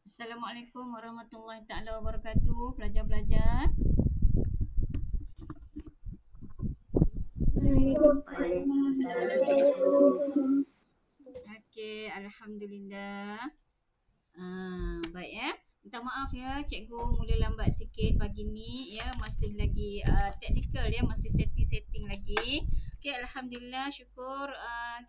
Assalamualaikum warahmatullahi taala wabarakatuh, pelajar-pelajar. Okey, alhamdulillah. Baik ya. Minta maaf ya, cikgu mula lambat sikit pagi ni ya, masih lagi technical ya, masih setting-setting lagi. Okey, alhamdulillah, syukur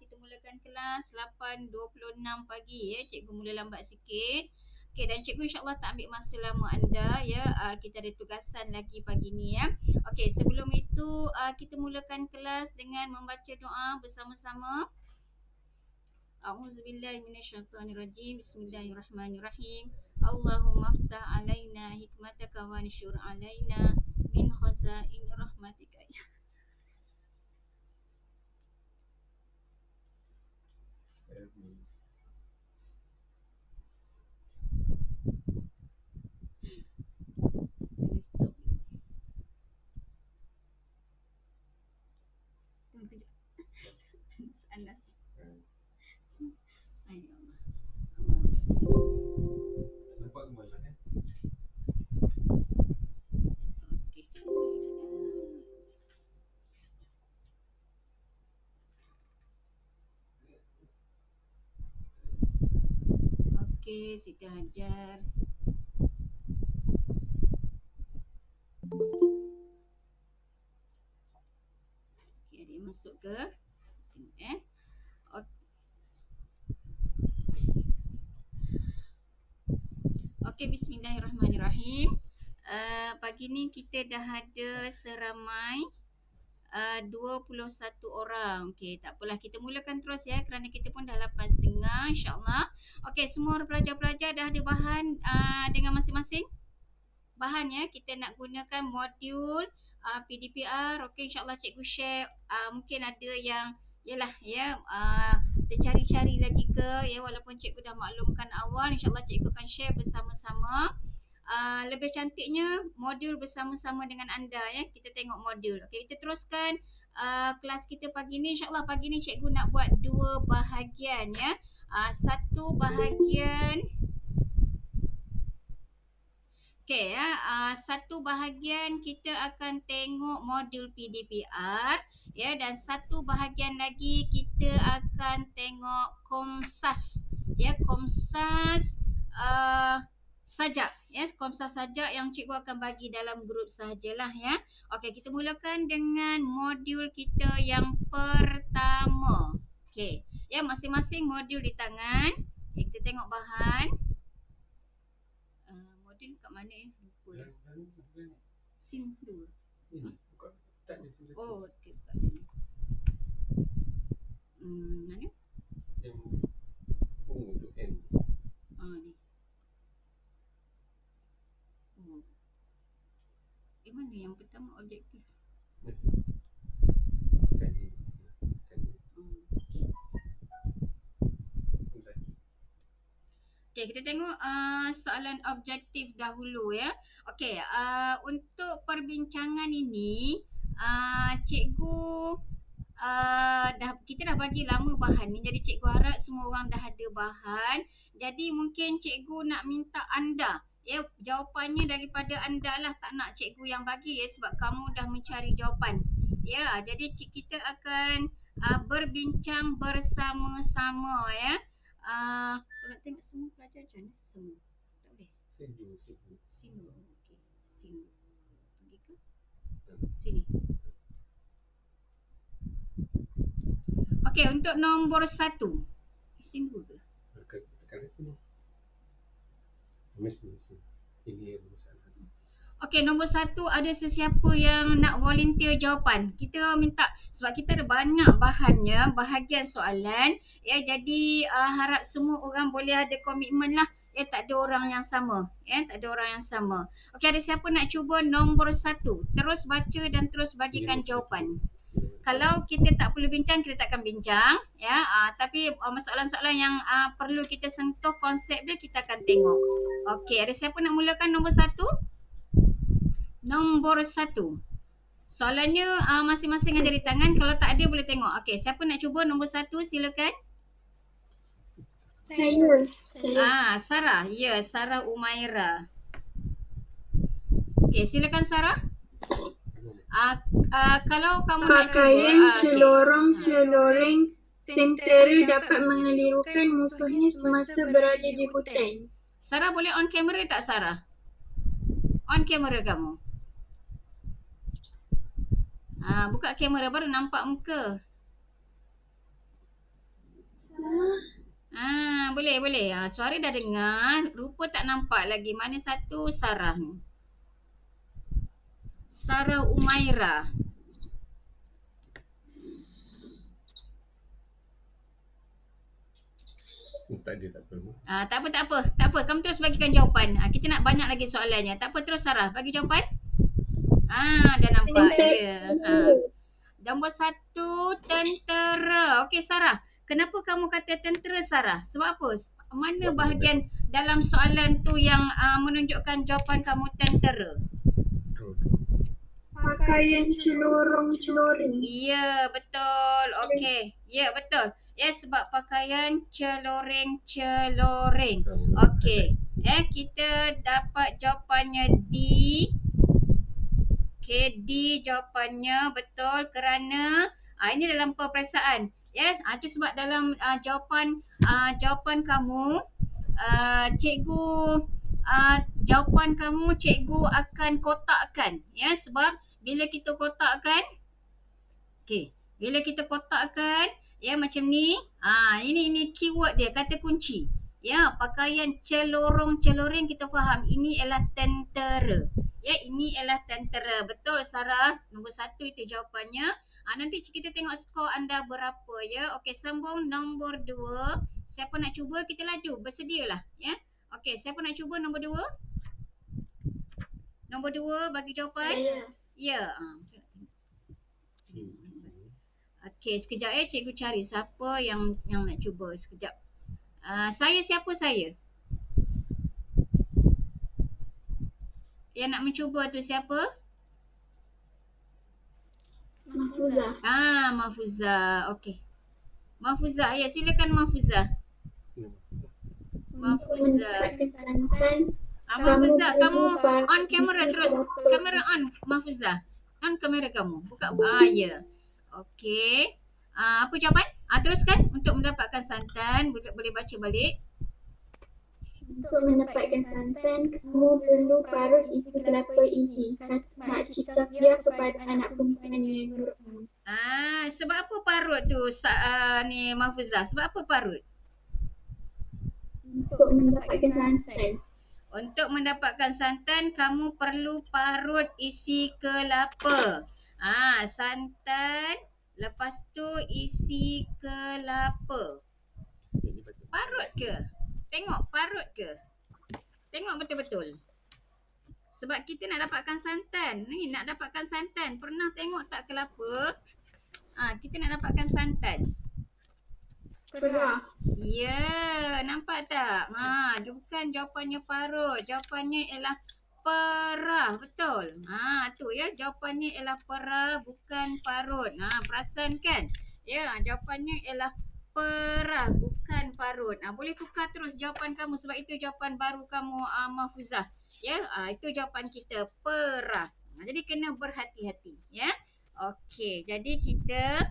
kita mulakan kelas 8.26 pagi ya. Cikgu mula lambat sikit. Okey, dan cikgu insya-Allah tak ambil masa lama anda ya. Kita ada tugasan lagi pagi ni ya. Okey, sebelum itu kita mulakan kelas dengan membaca doa bersama-sama. A'udzubillahi minasyaitonirrajim. Bismillahirrahmanirrahim. Allahumma aftah alaina hikmataka wa anshur alaina min khazain rahmatika. Anas. Ay Allah. Nampak kemana kan? Okey. Okey, Siti Hajar. Okey, dia masuk ke Okey, bismillahirrahmanirrahim. Pagi ni kita dah ada seramai 21 orang. Okey, tak apalah, kita mulakan terus ya, kerana kita pun dah 8.30 insya-Allah. Okey, semua pelajar-pelajar dah ada bahan dengan masing-masing bahan ya. Kita nak gunakan modul PDPR. Okey, insya-Allah cikgu share. Mungkin ada yang yalah ya, tercari-cari lagi ke ya, walaupun cikgu dah maklumkan awal, insya-Allah cikgu akan share bersama-sama. Lebih cantiknya modul bersama-sama dengan anda ya. Kita tengok modul. Okey, kita teruskan kelas kita pagi ni. InsyaAllah pagi ni cikgu nak buat dua bahagian ya. Satu bahagian Okey ya, satu bahagian kita akan tengok modul PDPR ya, dan satu bahagian lagi kita akan tengok Komsas ya, Komsas sajak ya, Komsas sajak yang cikgu akan bagi dalam grup sahajalah ya. Okey, kita mulakan dengan modul kita yang pertama. Okey, ya, masing-masing modul di tangan. Okay, kita tengok bahan. Modul kat mana lupa dah. Sin 2. Tak ada sin. Oh, okay, kat sini. Mana? Yang tu N. Ni. Mana yang pertama objektif? Yes. Kaji. Okey, kita tengok soalan objektif dahulu ya. Okey, untuk perbincangan ini cikgu kita dah bagi lama bahan ni, jadi cikgu harap semua orang dah ada bahan. Jadi mungkin cikgu nak minta anda ya, jawapannya daripada anda lah, tak nak cikgu yang bagi ya, sebab kamu dah mencari jawapan. Ya, jadi kita akan berbincang bersama-sama ya. Nak tengok semua pelajar macam mana? Semua. Tak boleh. Sin 2. Okey. Sin 2. Pergi ke? Sini. Okey, untuk nombor 1. Sin 2 ke? Tekan sini. Mes. Ini masalah. Okey, nombor 1, ada sesiapa yang nak volunteer jawapan? Kita minta, sebab kita ada banyak bahannya, bahagian soalan ya, jadi harap semua orang boleh ada komitmen lah ya, tak ada orang yang sama ya, tak ada orang yang sama. Okey, ada siapa nak cuba nombor 1? Terus baca dan terus bagikan jawapan. Kalau kita tak perlu bincang, kita tak akan bincang ya, tapi soalan-soalan yang perlu kita sentuh konsep dia, kita akan tengok. Okey, ada siapa nak mulakan nombor 1? Nombor 1. Soalannya masing-masing ada di tangan. Kalau tak ada boleh tengok. Okey, siapa nak cuba nombor 1? Silakan. Saya. Sarah. Ya, Sarah Umaira. Okey, silakan Sarah. Kalau kamu nak cuba, Pakaian okey. celorong-celoreng tentera dapat mengelirukan musuhnya semasa berada di hutan. Sarah boleh on kamera tak Sarah? On kamera kamu. Buka kamera baru nampak muka. Boleh. Suara dah dengar, rupa tak nampak lagi. Mana satu Sarah ni? Sarah Umaira. Tak ada, tak perlu. Tak apa. Kamu terus bagikan jawapan. Kita nak banyak lagi soalannya. Tak apa, terus Sarah bagi jawapan. Dah nampak. Ya. Nombor 1, tentera. Okey Sarah, kenapa kamu kata tentera Sarah? Sebab apa? Mana bahagian dalam soalan tu yang menunjukkan jawapan kamu tentera? Pakaian celorong-celoreng. Ya, betul. Okey. Ya, betul. Ya, sebab pakaian celoreng-celoreng. Okey. Kita dapat jawapannya D. Okey, D jawapannya betul kerana ini dalam peperiksaan. Yes, itu sebab dalam jawapan kamu cikgu jawapan kamu cikgu akan kotakkan. Ya, sebab bila kita kotakkan bila kita kotakkan macam ni, ini keyword dia, kata kunci. Ya, pakaian celorong-celoreng kita faham ini ialah tentera. Ya, ini ialah tentera. Betul Sarah, nombor 1 itu jawapannya. Nanti kita tengok skor anda berapa ya. Okey, sambung nombor 2. Siapa nak cuba, kita laju, bersedialah ya. Okey, siapa nak cuba nombor 2? Nombor 2 bagi jawapan. Saya. Ya. Okey, sekejap cikgu cari siapa yang nak cuba sekejap. Saya siapa saya? Yang nak mencuba tu siapa? Mahfuzah. Mahfuzah. Okey. Mahfuzah, ya silakan Mahfuzah. Mendapatkan santan. Mahfuzah, kamu on kamera terus. Kamera on, Mahfuzah. On kamera kamu. Buka. Ya. Okey. Apa jawapan? Teruskan. Untuk mendapatkan santan, boleh baca balik. Untuk mendapatkan santan, kamu perlu parut isi kelapa ini, kata Makcik Safia kepada anak perempuannya Nurul. Sebab apa parut tu ni Mahfuzah? Sebab apa parut? Untuk mendapatkan santan. Untuk mendapatkan santan, kamu perlu parut isi kelapa. Santan, lepas tu isi kelapa. Parut ke? Tengok parut ke? Tengok betul-betul. Sebab kita nak dapatkan santan. Ni nak dapatkan santan. Pernah tengok tak kelapa? Kita nak dapatkan santan. Pernah. Ya, nampak tak? Bukan jawapannya parut. Jawapannya ialah perah. Betul. Tu ya. Jawapannya ialah perah, bukan parut. Perasan kan? Ya, jawapannya ialah perah, bukan parut. Boleh tukar terus jawapan kamu sebab itu jawapan baru kamu Mahfuzah. Ya, itu jawapan kita, perah. Jadi kena berhati-hati, ya. Okey, jadi kita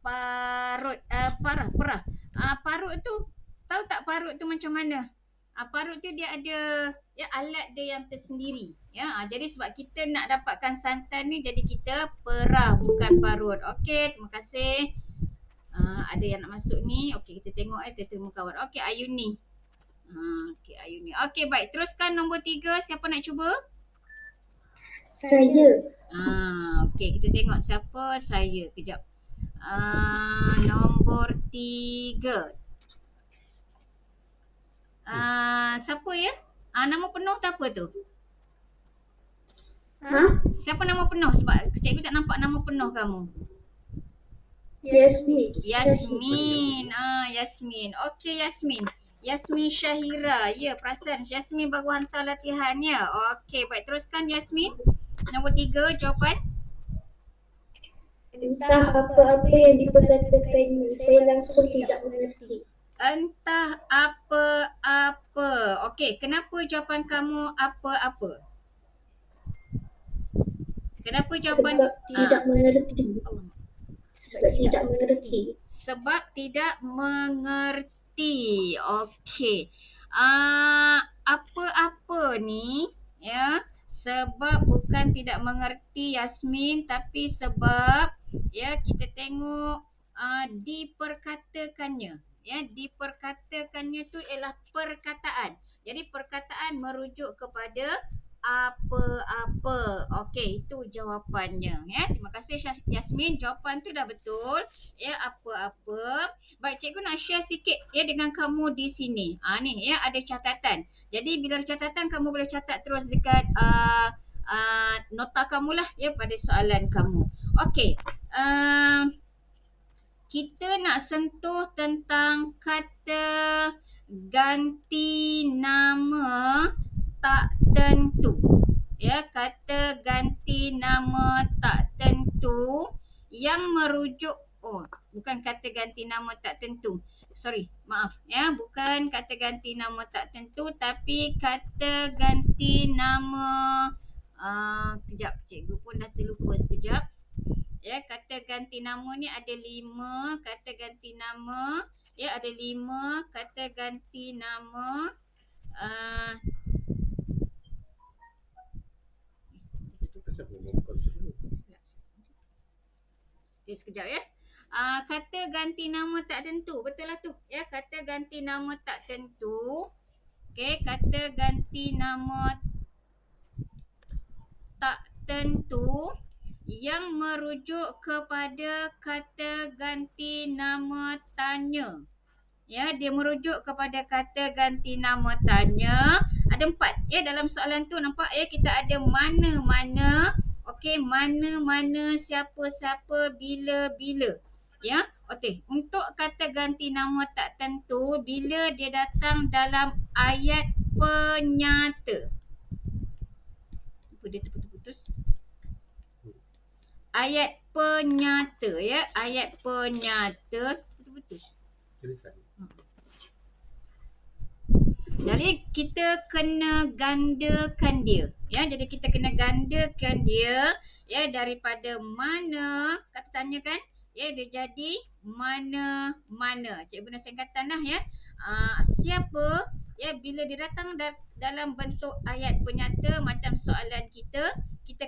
parut, perah. Parut tu, tahu tak parut tu macam mana? Parut tu dia ada alat dia yang tersendiri. Ya, jadi sebab kita nak dapatkan santan ni, jadi kita perah, bukan parut. Okey, terima kasih. Ada yang nak masuk ni. Okey, kita tengok temu kawan. Okey, Ayuni. Okey, Ayuni. Okey, baik. Teruskan nombor 3. Siapa nak cuba? Saya. Okey, kita tengok siapa. Saya. Kejap. Nombor 3. Siapa ya? Nama penuh tak apa tu? Siapa nama penuh? Sebab cikgu tak nampak nama penuh kamu. Yasmin. Yasmin. Okey, Yasmin. Yasmin Syahira. Ya, perasan. Yasmin baru hantar latihan ya. Okey, baik. Teruskan Yasmin. Nombor 3, jawapan. Entah apa-apa yang diperkatakannya, saya langsung tidak mengerti. entah apa-apa. Okey, kenapa jawapan kamu apa-apa? Kenapa jawapan Sebab tidak mengerti. Allah. Sebab tidak mengerti. Sebab tidak mengerti. Okey. Apa-apa ni ya, sebab bukan tidak mengerti Yasmin, tapi sebab ya kita tengok diperkatakannya. Ya, diperkatakannya tu ialah perkataan. Jadi perkataan merujuk kepada apa-apa. Okey, itu jawapannya ya. Terima kasih Yasmin, jawapan tu dah betul. Ya, apa-apa. Baik, cikgu nak share sikit ya dengan kamu di sini. Ni ya, ada catatan. Jadi bila ada catatan, kamu boleh catat terus dekat nota kamu lah ya pada soalan kamu. Okey. Kita nak sentuh tentang kata ganti nama tak tentu. Ya, kata ganti nama tak tentu yang merujuk bukan kata ganti nama tak tentu. Sorry, maaf ya, bukan kata ganti nama tak tentu tapi kata ganti nama kejap, cikgu pun dah terlupa sekejap. Ya, kata ganti nama ni ada 5 kata ganti nama. Ya, ada 5 kata ganti nama. Pasal belum kau dulu. Sekejap ya. Kata ganti nama tak tentu. Betul lah tu. Ya, kata ganti nama tak tentu. Okey, kata ganti nama tak tentu yang merujuk kepada kata ganti nama tanya. Ya, dia merujuk kepada kata ganti nama tanya. Ada 4 ya dalam soalan tu, nampak ya, kita ada mana-mana. Okey, mana-mana, siapa-siapa, bila-bila. Ya, okey. Untuk kata ganti nama tak tentu, bila dia datang dalam ayat penyata. Apa dia terputus-putus? Ayat penyata ya, ayat penyata terputus. Tulisan. Jadi kita kena gandakan dia. Ya, jadi kita kena gandakan dia ya, daripada mana, kata tanya kan? Ya, dia jadi mana-mana. Cikgu guna singkatan dah ya. Siapa ya, bila dia datang dalam bentuk ayat penyata macam soalan kita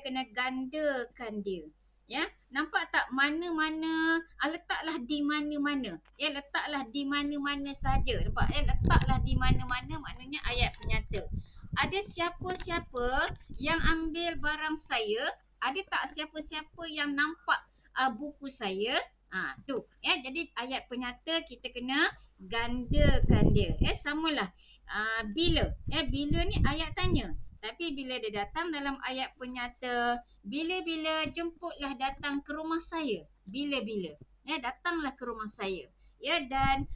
kena gandakan dia. Ya, nampak tak mana-mana, letaklah di mana-mana. Ya, letaklah di mana-mana saja. Nampak ya, letaklah di mana-mana maknanya ayat penyata. Ada siapa-siapa yang ambil barang saya? Ada tak siapa-siapa yang nampak buku saya? Tu. Ya, jadi ayat penyata kita kena gandakan dia. Samalah. Bila. Bila ni ayat tanya. Tapi bila dia datang dalam ayat penyata, bila-bila jemputlah datang ke rumah saya. Bila-bila. Ya, datanglah ke rumah saya. Ya, dan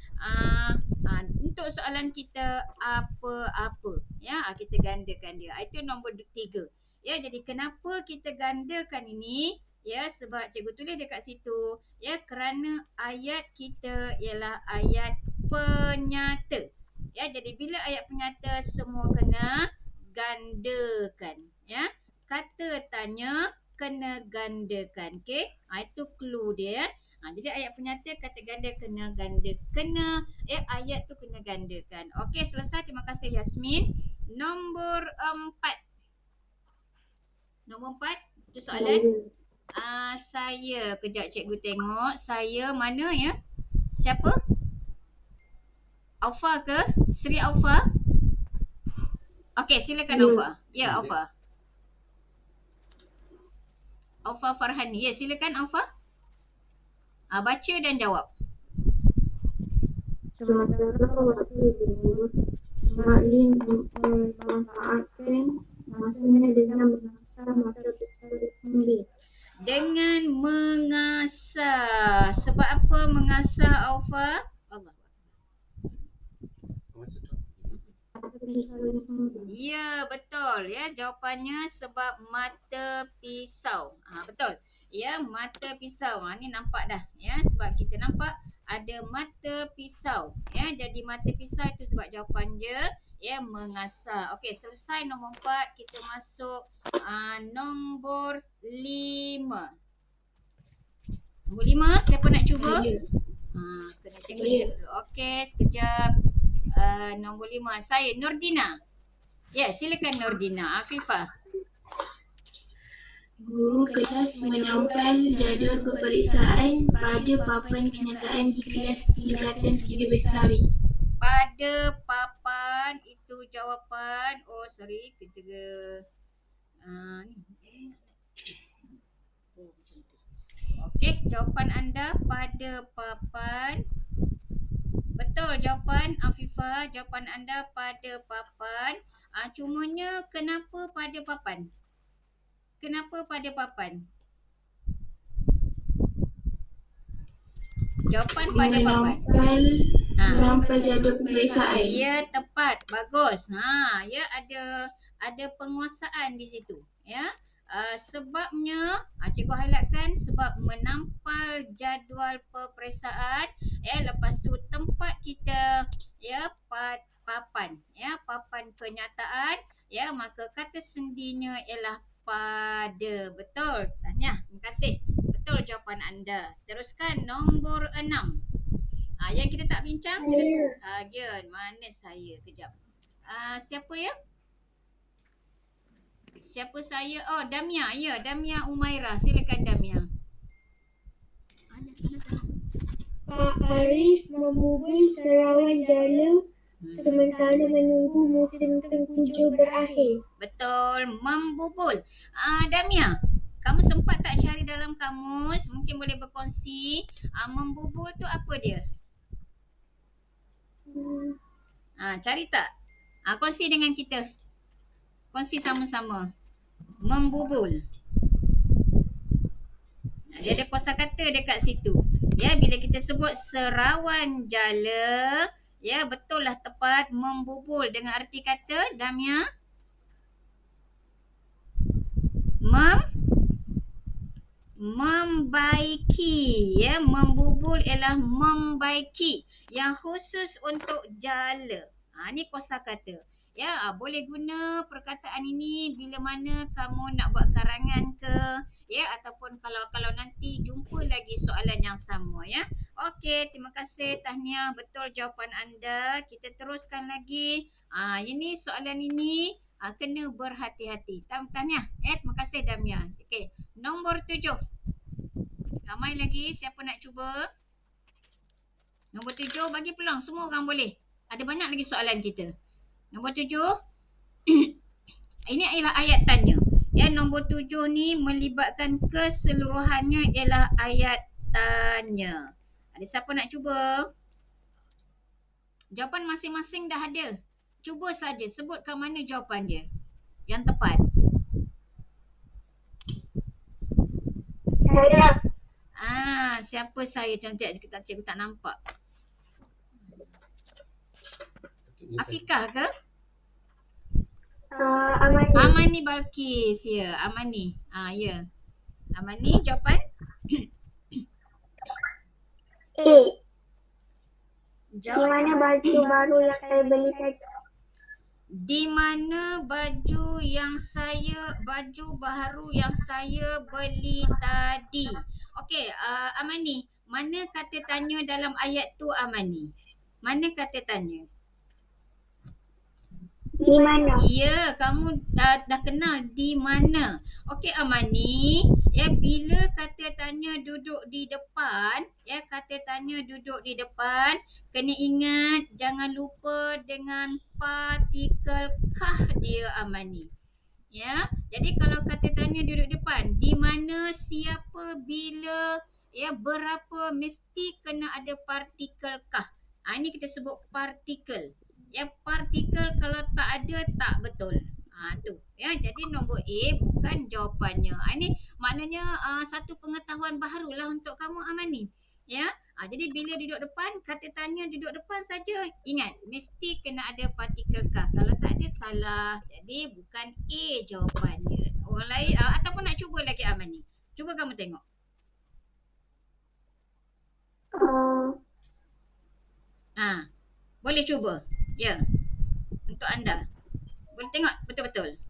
untuk soalan kita apa-apa. Ya, kita gandakan dia. Itu nombor 3. Ya, jadi kenapa kita gandakan ini? Ya, sebab cikgu tulis dekat situ. Ya, kerana ayat kita ialah ayat penyata. Ya, jadi bila ayat penyata semua kena gandakan. Ya, kata tanya kena gandakan. Okey, itu clue dia. Jadi ayat penyata kata ganda kena ganda. Ayat tu kena gandakan. Okey, selesai. Terima kasih Yasmin. Nombor 4. Nombor 4 itu soalan. Saya, kejap cikgu tengok. Saya mana ya? Siapa? Aufa ke? Sri Aufa? Okey, silakan Aufa. Ya, Aufa. Aufa Farhani. Ya, silakan Aufa. Baca dan jawab. Sementara waktu dulu, Maklin memanfaatkan masanya dengan mengasah mata pisau sendiri. Dengan mengasah. Sebab apa mengasah, Aufa? Allah. Ya, betul. Ya, jawapannya sebab mata pisau. Betul. Ya, mata pisau. Ni nampak dah. Ya, sebab kita nampak ada pada mata pisau. Ya, jadi mata pisau itu sebab jawapan dia ya mengasah. Okey, selesai nombor 4, kita masuk nombor 5. Nombor 5, siapa nak cuba? Saya. Kena cikgu dulu. Okey, sekejap. Nombor 5, saya Nordina. Ya, silakan Nordina. Afifah. Guru kelas menyampaikan jadual peperiksaan pada papan kenyataan di kelas tingkatan 3 bestari. Pada papan itu jawapan. Oh, sorry. Kita ni. Okey, jawapan anda pada papan. Betul jawapan Afifah. Jawapan anda pada papan. Cumanya kenapa pada papan? Kenapa pada papan? Jawapan pada papan. Menampal jadual peperiksaan. Ya, tepat. Bagus. Ya ada penguasaan di situ. Ya. Sebabnya cikgu highlightkan sebab menampal jadual peperiksaan lepas tu tempat kita ya papan papan kenyataan maka kata sendinya ialah pada. Betul. Tahniah. Terima kasih. Betul jawapan anda. Teruskan nombor 6. Yang kita tak bincang mana saya kejap. Siapa ya? Siapa saya? Oh, Damia. Ya, Damia Umairah. Silakan Damia. Pak Arif membubul serawan jala sementara menunggu musim tengkujuh berakhir. Betul, membubul. Damia, kamu sempat tak cari dalam kamus? Mungkin boleh berkongsi. Membubul tu apa dia? Cari tak? Kongsi dengan kita. Kongsi sama-sama. Membubul. Dia ada kosakata dekat situ. Ya, bila kita sebut serawan jala, ya betul lah tepat membubul dengan arti kata Damia. Membaiki, ya, membubul ialah membaiki yang khusus untuk jala. Ni kosakata. Ya, boleh guna perkataan ini bila mana kamu nak buat karangan ke, ya, ataupun kalau nanti jumpa lagi soalan yang sama, ya. Okey, terima kasih tahniah, betul jawapan anda. Kita teruskan lagi. Ini soalan ini kena berhati-hati. Tahniah. Terima kasih Damia. Okey. Nombor 7. Ramai lagi. Siapa nak cuba? Nombor 7 bagi peluang. Semua orang boleh. Ada banyak lagi soalan kita. Nombor 7. Ini ialah ayat tanya. Ya, nombor 7 ni melibatkan keseluruhannya ialah ayat tanya. Ada siapa nak cuba? Jawapan masing-masing dah ada. Cuba saja sebutkan mana jawapan dia yang tepat. Saya. Siapa saya? Cikgu tak nampak. Afikah ke? Amani. Amani Balkis. Ya, Amani. Ya. Amani jawapan? A. Di mana baju baru yang saya beli tadi? Di mana baju baru yang saya beli tadi? Okey, Amani, mana kata tanya dalam ayat tu Amani? Mana kata tanya? Di mana? Ya, kamu dah kenal di mana. Okey Amani, ya bila kata tanya duduk di depan, kena ingat jangan lupa dengan partikel kah dia Amani. Ya, jadi kalau kata tanya duduk depan, di mana, siapa, bila, ya berapa, mesti kena ada partikel kah. Ini kita sebut partikel. Ya, partikel kalau tak ada tak betul. Tu. Ya, jadi nombor A bukan jawapannya. Ini maknanya satu pengetahuan barulah untuk kamu Amani. Ya. Jadi bila duduk depan, kata tanya duduk depan saja. Ingat, mesti kena ada partikel kah. Kalau tak ada salah. Jadi bukan A jawapannya. Orang lain ataupun nak cuba lagi Amani. Cuba kamu tengok. Boleh cuba. Ya. Untuk anda. Boleh tengok betul-betul.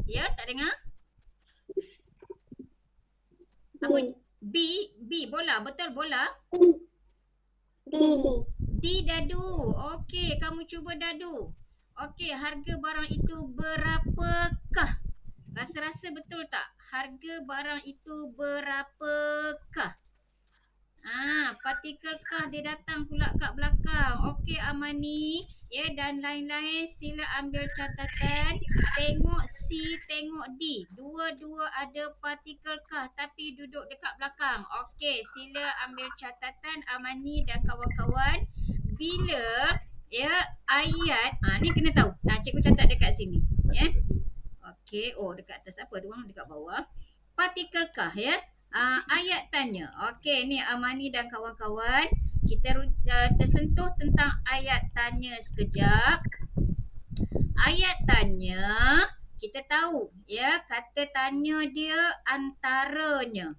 Ya, tak dengar? Apa? B, bola. Betul bola? D dadu. Okey, kamu cuba dadu. Okey, harga barang itu berapakah? Rasa-rasa betul tak? Harga barang itu berapakah? Partikelkah dia datang pula kat belakang. Okey Amani, ya, dan lain-lain sila ambil catatan. Tengok C, tengok D. Dua-dua ada partikelkah tapi duduk dekat belakang. Okey, sila ambil catatan Amani dan kawan-kawan. Bila ya ayat, ni kena tahu. Cikgu catat dekat sini, ya. Okey, dekat atas apa? Dia orang dekat bawah. Partikelkah, ya? Ayat tanya. Okey, ni Amani dan kawan-kawan. Kita tersentuh tentang ayat tanya sekejap. Ayat tanya, kita tahu ya, kata tanya dia antaranya.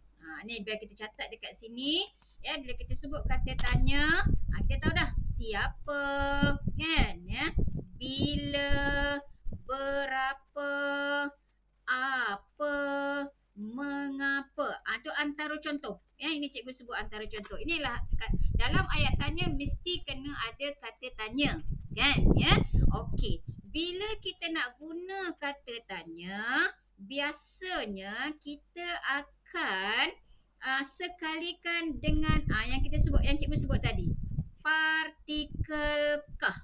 Ni biar kita catat dekat sini. Ya, bila kita sebut kata tanya, kita tahu dah siapa, kan, ya. Bila, berapa, apa, mengapa. Tu antara contoh. Ya, ini cikgu sebut antara contoh. Inilah dalam ayat tanya mesti kena ada kata tanya, kan, ya. Okey. Bila kita nak guna kata tanya, biasanya kita akan sekalikan dengan yang kita sebut, yang cikgu sebut tadi. Partikelkah.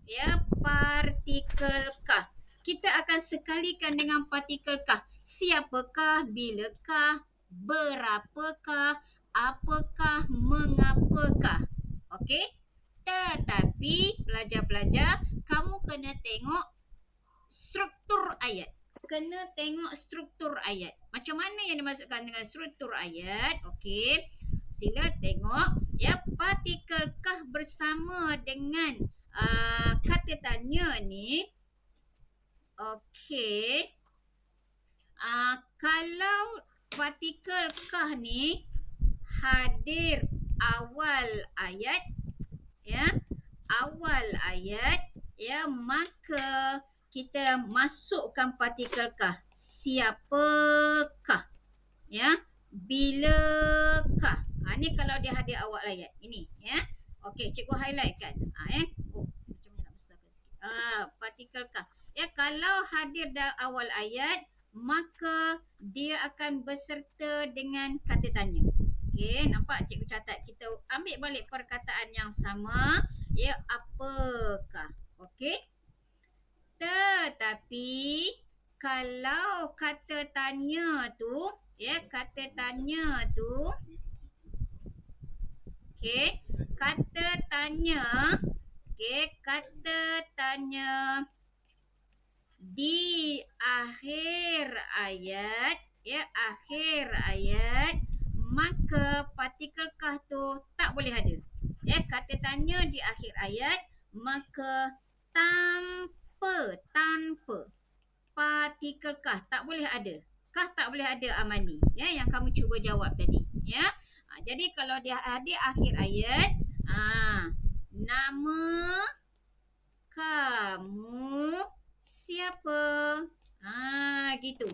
Ya, partikelkah. Kita akan sekalikan dengan partikelkah. Siapakah, bilakah, berapakah, apakah, mengapakah. Okey? Tetapi pelajar-pelajar, kamu kena tengok struktur ayat. Kena tengok struktur ayat. Macam mana yang dimaksudkan dengan struktur ayat? Okey. Sila tengok, ya, partikelkah bersama dengan kata tanya ni. Okey. Kalau partikelkah ni hadir awal ayat, ya, awal ayat, ya, maka kita masukkan partikelkah. Siapakah, ya, bilakah. Ni kalau dia hadir awal ayat. Ini, ya. Okey, cikgu highlight kan. Macam ni nak besarkan sikit. Partikelkah. Ya, kalau hadir dalam awal ayat, maka dia akan berserta dengan kata tanya. Okey, nampak cikgu catat. Kita ambil balik perkataan yang sama. Ya, apakah. Okey. Tetapi kalau kata tanya tu, ya, kata tanya tu, okey, kata tanya, okey, kata tanya di akhir ayat, ya, akhir ayat, maka partikelkah tu tak boleh ada. Ya, kata tanya di akhir ayat, maka tanpa partikelkah tak boleh ada. Kah tak boleh ada Amani, ya, yang kamu cuba jawab tadi, ya. Jadi kalau dia ada akhir ayat, nama kamu siapa? Gitu.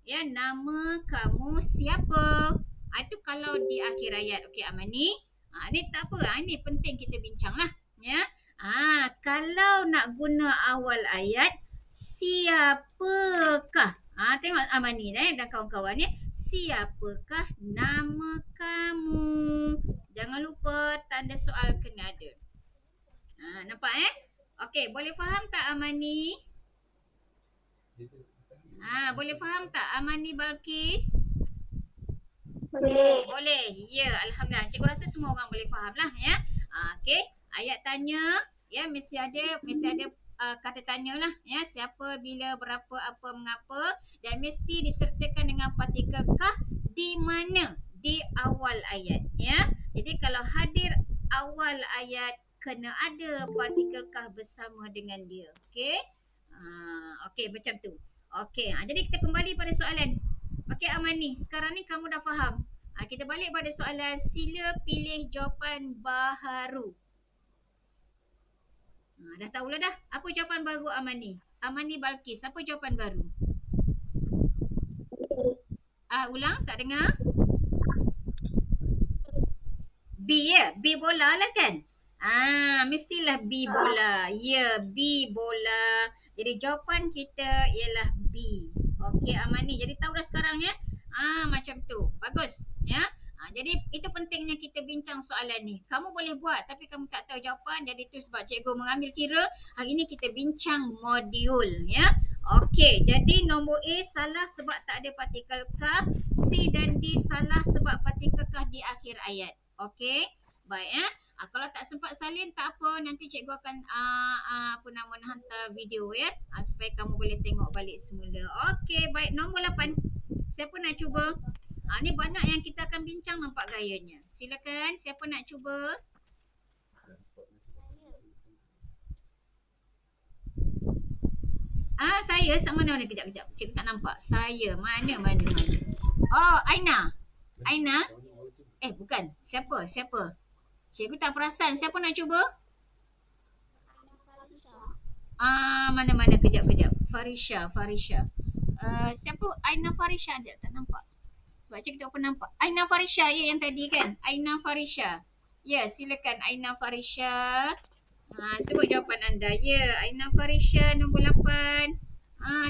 Ya, nama kamu siapa? Itu kalau di akhir ayat. Okey Amani. Ni tak apa. Ini penting kita bincang lah, ya. Kalau nak guna awal ayat, siapakah? Tengok Amani dan kawan-kawan, ya. Siapakah nama kamu? Jangan lupa tanda soal kena ada. Nampak, Okey, boleh faham tak Amani? Boleh faham tak Amani Balkis? Boleh. Ya, alhamdulillah. Cikgu rasa semua orang boleh faham lah, ya. Okey, ayat tanya, ya, mesti ada kata tanya lah, ya, siapa, bila, berapa, apa, mengapa, dan mesti disertakan dengan partikelkah di mana? Di awal ayat, ya. Jadi kalau hadir awal ayat, kena ada partikelkah bersama dengan dia. Okey? Okey, macam tu. Okey, jadi kita kembali pada soalan. Okey Amani, sekarang ni kamu dah faham. Kita balik pada soalan, sila pilih jawapan baharu. Dah tahulah dah. Apa jawapan baru Amani? Amani Balkis, apa jawapan baru? Ulang, tak dengar? B ya? B bola lah kan? Mestilah B bola. Ya, B bola. Jadi jawapan kita ialah B. Okey Amani, jadi tahu dah sekarang ya? Macam tu. Bagus. Ya. Jadi itu pentingnya kita bincang soalan ni. Kamu boleh buat tapi kamu tak tahu jawapan. Jadi itu sebab cikgu mengambil kira. Hari ni kita bincang modul. Ya. Okey, jadi nombor A salah sebab tak ada partikel kah. C dan D salah sebab partikel kah di akhir ayat. Okey. Baik ya. Kalau tak sempat salin tak apa, nanti cikgu akan hantar video ya, supaya kamu boleh tengok balik semula. Okey, baik, nombor 8. Siapa nak cuba? Ni banyak yang kita akan bincang, nampak gayanya. Silakan, siapa nak cuba? Saya sama mana kejap. Cikgu tak nampak. Saya mana. Oh, Aina. Bukan. Siapa? Cikgu tak perasan. Siapa nak cuba? Mana kejap. Farisha. Siapa? Aina Farisha je tak nampak. Sebab cikgu tak pernah nampak. Aina Farisha ya yang tadi kan? Aina Farisha. Ya, silakan Aina Farisha. Sebut jawapan anda. Ya, Aina Farisha nombor 8.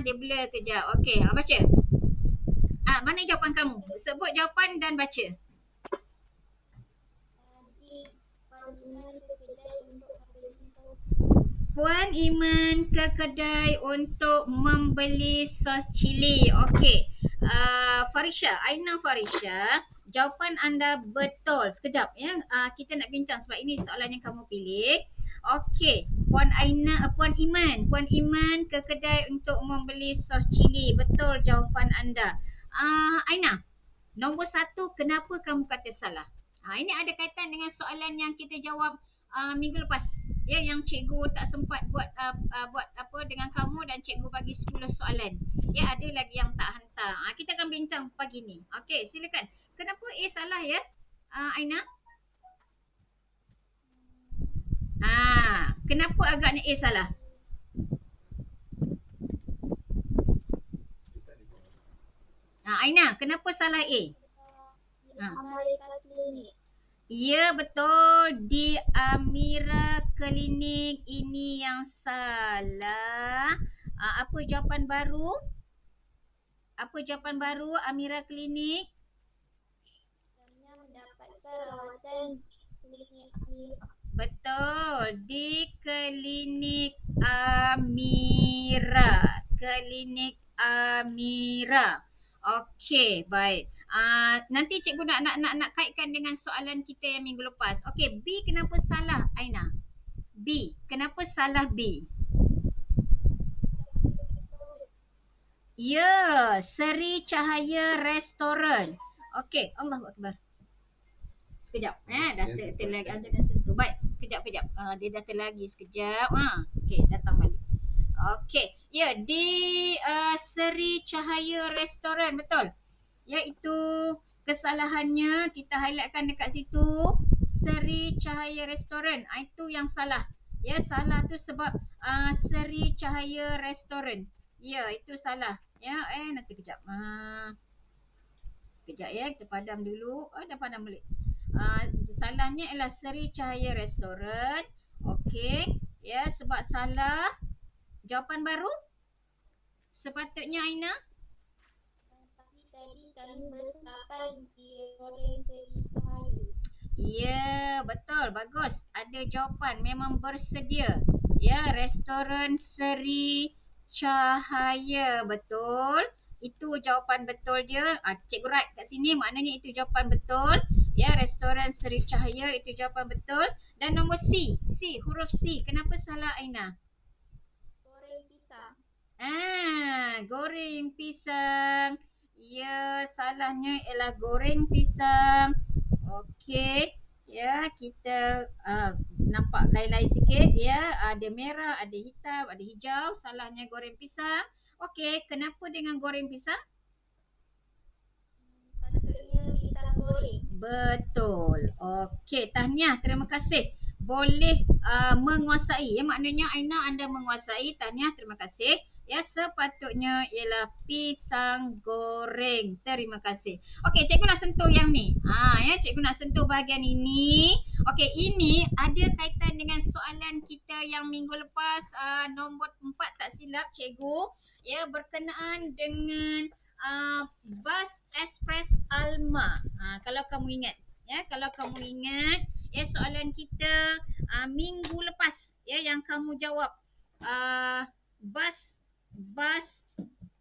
Dia blur kejap. Okey, baca. Mana jawapan kamu? Sebut jawapan dan baca. Puan Iman ke kedai untuk membeli sos cili. Okey. Farisha, Aina Farisha, jawapan anda betul. Sekejap ya. Kita nak bincang sebab ini soalan yang kamu pilih. Okey, Puan Iman ke kedai untuk membeli sos cili. Betul jawapan anda. Aina, nombor 1 kenapa kamu kata salah? Ini ada kaitan dengan soalan yang kita jawab minggu lepas. Ya, yang cikgu tak sempat buat apa dengan kamu dan cikgu bagi 10 soalan. Ya, ada lagi yang tak hantar. Kita akan bincang pagi ni. Okey, silakan. Kenapa A salah ya? Aina? Kenapa agaknya A salah? Aina, kenapa salah A? Ya, betul. Di Amira Klinik ini yang salah. Apa jawapan baru? Amira Klinik? Mendapatkan rawatan klinik Amira. Betul. Di Klinik Amira. Okey, baik. Nanti cikgu nak kaitkan dengan soalan kita yang minggu lepas. Okey, B kenapa salah Aina? B, kenapa salah B? Ya, Seri Cahaya Restoran. Okey, Allahu Akbar. Sekejap, dah terlagi. Jangan sentuh. Baik, kejap. Dia dah terlagi sekejap. Okey, datang balik. Okey, ya, di Seri Cahaya Restoran, betul. Iaitu kesalahannya kita highlightkan dekat situ, Seri Cahaya Restoran. Itu yang salah. Ya, salah tu sebab Seri Cahaya Restoran. Ya, itu salah. Ya, nanti kejap. Sekejap ya, kita padam dulu. Dah padam balik. Salahnya ialah Seri Cahaya Restoran. Okey. Ya, sebab salah. Jawapan baru? Sepatutnya Aina? Tapi tadi kami bersepakat di goreng Seri Cahaya. Ya, betul. Bagus. Ada jawapan. Memang bersedia. Ya, restoran Seri Cahaya. Betul. Itu jawapan betul dia. Cikgu write kat sini. Maknanya itu jawapan betul. Ya, restoran Seri Cahaya. Itu jawapan betul. Dan nombor C. Huruf C. Kenapa salah Aina? Goreng pisang. Ya, salahnya ialah goreng pisang. Okey. Ya, kita nampak lain-lain sikit ya. Ada merah, ada hitam, ada hijau. Salahnya goreng pisang. Okey, kenapa dengan goreng pisang? Patutnya pisang goreng. Betul. Okey, tahniah. Terima kasih. boleh menguasai. Ya, maknanya Aina anda menguasai. Tahniah, terima kasih. Ya, sepatutnya ialah pisang goreng. Terima kasih. Okey, cikgu nak sentuh yang ni. Ya, cikgu nak sentuh bahagian ini. Okey, ini ada kaitan dengan soalan kita yang minggu lepas, nombor 4 tak silap cikgu. Ya, berkenaan dengan bus express Alma. Kalau kamu ingat. Ya, kalau kamu ingat, ya soalan kita minggu lepas, ya yang kamu jawab bus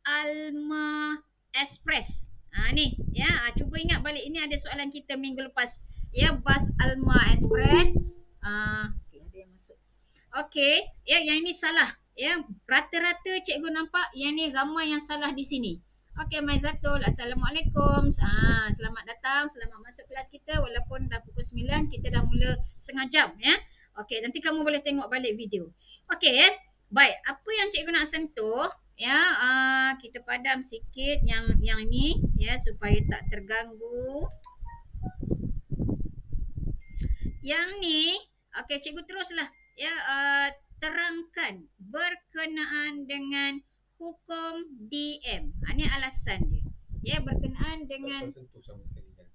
Alma Express. Ni, ya, cuba ingat balik, ini ada soalan kita minggu lepas. Ya, bus Alma Express. Okay, ada yang masuk. Okey, ya yang ini salah. Ya, rata-rata cikgu nampak yang ni ramai yang salah di sini. Okey, Maizatul, Assalamualaikum. Selamat datang, selamat masuk kelas kita walaupun dah pukul 9, kita dah mula setengah jam, ya. Okey, nanti kamu boleh tengok balik video. Okey, ya. Baik, apa yang cikgu nak sentuh, ya, kita padam sikit yang ni, ya, supaya tak terganggu. Yang ni, okey, cikgu teruslah, ya, terangkan berkenaan dengan hukum DM. Ini alasan dia. Ya, berkenaan dengan Tak sentuh sama sekali kan.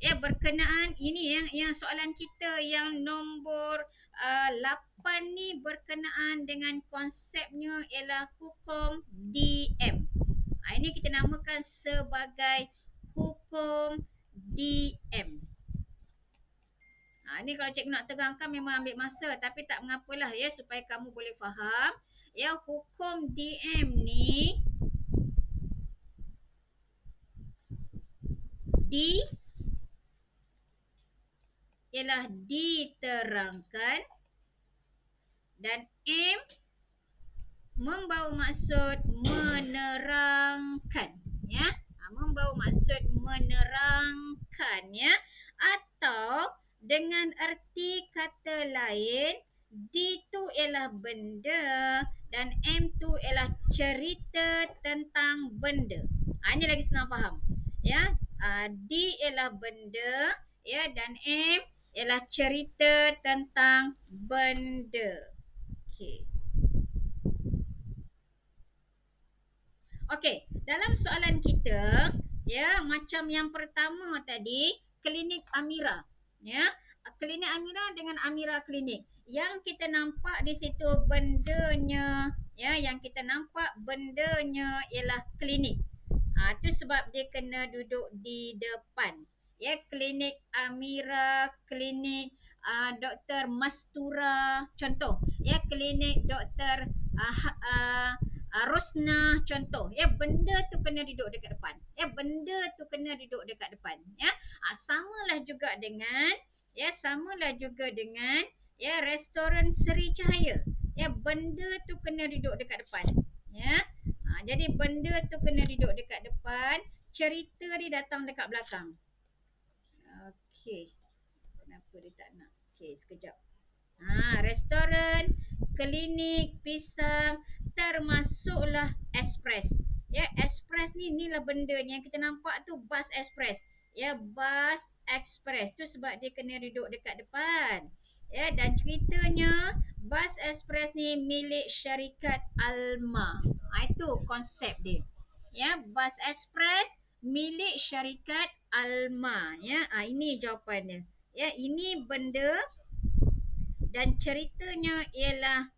ya, berkenaan ini yang soalan kita yang nombor 8 ni berkenaan dengan konsepnya ialah hukum DM. Ini kita namakan sebagai hukum DM. Ini kalau cikgu nak terangkan memang ambil masa, tapi tak mengapalah, ya, supaya kamu boleh faham. Ya, hukum DM ni ialah diterangkan dan M membawa maksud menerangkan, ya. Membawa maksud menerangkan, ya, atau dengan erti kata lain, D tu ialah benda dan M tu ialah cerita tentang benda. Ini lagi senang faham, ya. D ialah benda, ya, dan M ialah cerita tentang benda. Okey. Okey, dalam soalan kita, ya, macam yang pertama tadi, klinik Amira, ya. Klinik Amira dengan Amira Klinik. Yang kita nampak di situ bendanya, ya, yang kita nampak bendanya ialah klinik. Itu sebab dia kena duduk di depan. Ya, klinik Amira, klinik Dr. Mastura, contoh. Ya, klinik Dr. Rosna, contoh. Ya, benda tu kena duduk dekat depan. Ya, benda tu kena duduk dekat depan. Ya, samalah juga dengan, ya, ya, restoran Seri Cahaya. Ya, benda tu kena duduk dekat depan. Ya. Jadi benda tu kena duduk dekat depan, cerita dia datang dekat belakang. Okey. Kenapa dia tak nak? Okey, sekejap. Restoran, klinik, pisang, termasuklah ekspres. Ya, ekspres ni, inilah bendanya yang kita nampak tu, bus ekspres. Ya, bus ekspres tu sebab dia kena duduk dekat depan. Ya, dan ceritanya bus ekspres ni milik syarikat Alma. Itu konsep dia. Ya, bus ekspres milik syarikat Alma. Ya, ini jawapannya. Ya, ini benda dan ceritanya ialah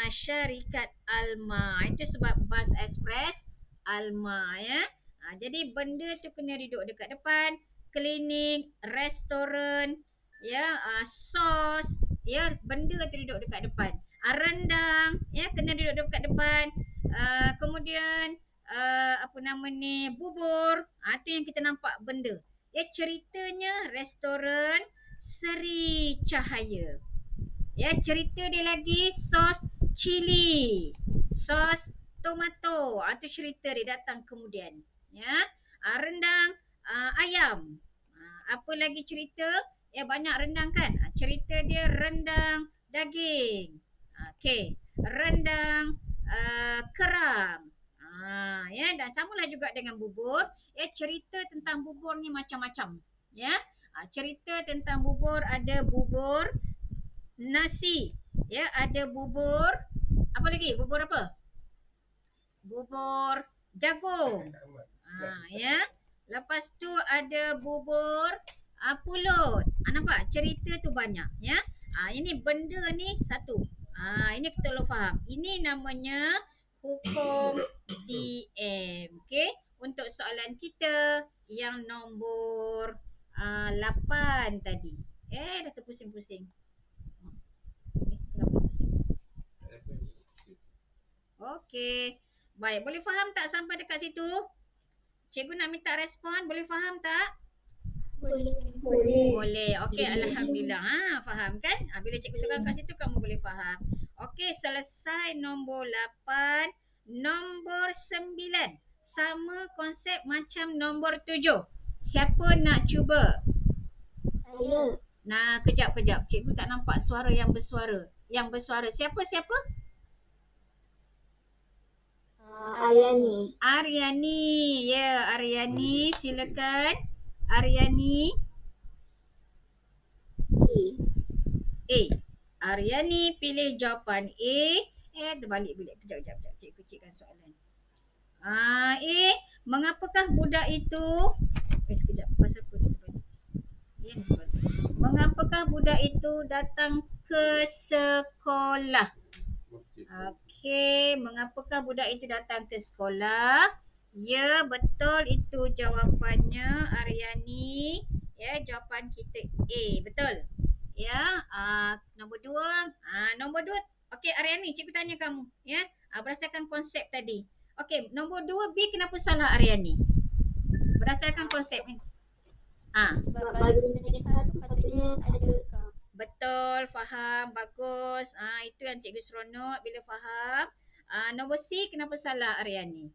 syarikat Alma. Itu sebab bus ekspres Alma, ya. Jadi benda tu kena duduk dekat depan, klinik, restoran, ya, sos, ya, benda tu duduk dekat depan. Rendang, ya, kena duduk dekat depan. Kemudian apa nama ni, bubur. Tu yang kita nampak benda. Ya, ceritanya restoran Seri Cahaya. Ya, cerita dia lagi sos cili, sos tomato. Itu cerita dia datang kemudian. Ya, rendang ayam. Apa lagi cerita? Ya, banyak rendang kan? Cerita dia rendang daging. Okey, rendang kerang. Ya, dan samalah juga dengan bubur. Ya, cerita tentang bubur ni macam-macam. Ya, cerita tentang bubur ada bubur nasi. Ya, ada bubur. Apa lagi? Bubur apa? Bubur jagung. Ya. Lepas tu ada bubur pulut. Nampak? Cerita tu banyak, ya. Ini benda ni satu. Ini kita perlu faham. Ini namanya hukum DM. Okey? Untuk soalan kita yang nombor 8 tadi. Dah terpusing-pusing. Kenapa pusing? Okey. Baik, boleh faham tak sampai dekat situ? Cikgu nak minta respon, boleh faham tak? Boleh. Okey, alhamdulillah. Faham kan? Bila cikgu tekan kat situ kamu boleh faham. Okey, selesai nombor 8, nombor 9. Sama konsep macam nombor 7. Siapa nak cuba? Saya. Nah, kejap. Cikgu tak nampak suara yang bersuara. Siapa? Aryani. Aryani. Ya, Aryani. Silakan. Aryani. A. Aryani pilih jawapan A. Terbalik bilik. Kejap. Cikgu kecilkan soalan. A. Mengapakah budak itu... sekejap. Pasal apa dia terbalik? Mengapakah budak itu datang ke sekolah? Okey. Mengapakah budak itu datang ke sekolah? Ya, betul itu jawapannya Aryani. Ya, jawapan kita A. Betul. Ya, nombor 2. Nombor 2. Okey, Aryani, cikgu tanya kamu, ya. Berdasarkan konsep tadi. Okey, nombor 2 B kenapa salah Aryani? Berdasarkan konsep ni. Sebab bagi mereka patutnya ada Betul, faham, bagus. Itu yang cikgu seronok bila faham. Nombor C kenapa salah Aryani?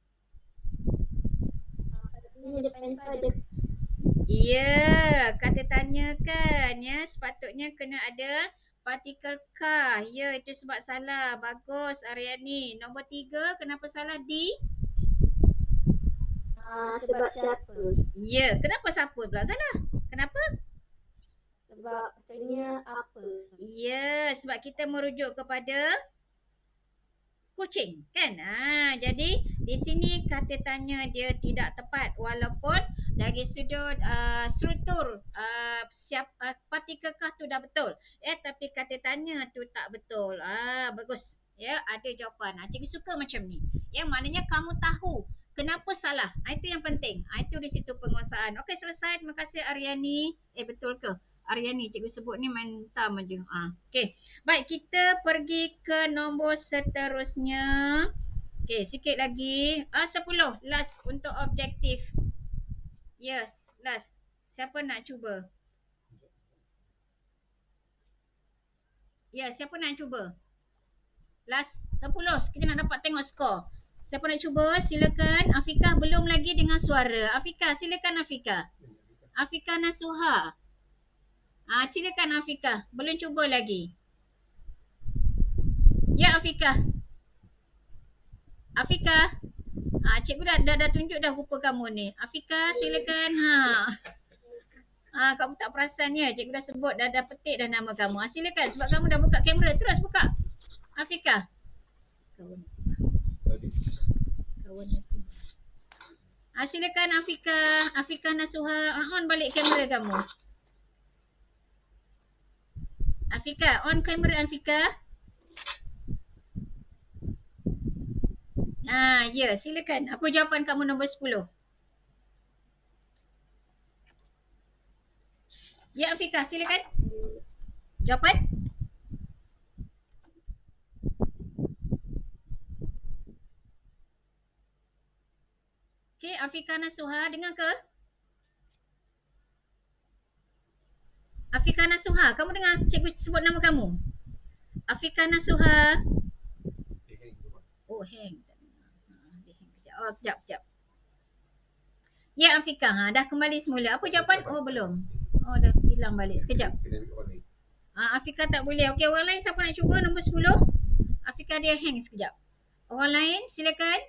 patutnya depan tu ada Ya, kata tanya kan, ya, sepatutnya kena ada partikel kah. Ya, itu sebab salah. Bagus Aryani. Nombor 3 kenapa salah D? sebab siapa? Ya, kenapa siapa pula salah? Kenapa? Sebab patutnya apa? Ya, sebab kita merujuk kepada kucing, kan? Jadi di sini kata tanya dia tidak tepat walaupun dari sudut struktur partikelkah tu dah betul. Tapi kata tanya tu tak betul. Bagus. Ya, ada jawapan. Cikgu suka macam ni. Ya, maknanya kamu tahu kenapa salah. Itu yang penting. Itu di situ penguasaan. Okey, selesai. Terima kasih Aryani. Betul ke? Aryani cikgu sebut ni main tam aja. Okey. Baik, kita pergi ke nombor seterusnya. Okey, sikit lagi. 10. Last untuk objektif. Yes, last. Siapa nak cuba? Ya, siapa nak cuba? Last 10. Kita nak dapat tengok skor. Siapa nak cuba? Silakan. Afikah belum lagi dengan suara. Afikah, silakan Afikah. Afikah Nasuha. Silakan Afikah. Belum cuba lagi. Ya, Afikah. Afikah. Cikgu dah tunjuk dah rupa kamu ni. Afikah, silakan. Kamu tak perasan ya. Cikgu dah sebut, dah petik dah nama kamu. Silakan sebab kamu dah buka kamera. Terus buka. Afikah. Kawan Nasibah. Silakan Afikah. Afikah Nasuha. On balik kamera kamu. Afikah, on kamera Afikah. Ya, silakan. Apa jawapan kamu nombor 10? Ya, Afikah, silakan. Jawapan? Okey, Afikah Nasuha, dengar ke? Afikah Nasuha, kamu dengar cikgu sebut nama kamu? Afikah Nasuha. Oh, hang. Kejap. Ya, Afikah, dah kembali semula. Apa jawapan? Oh, belum. Oh, dah hilang balik. Sekejap. Afikah tak boleh. Okey, orang lain siapa nak cuba nombor 10? Afikah dia hang sekejap. Orang lain, silakan.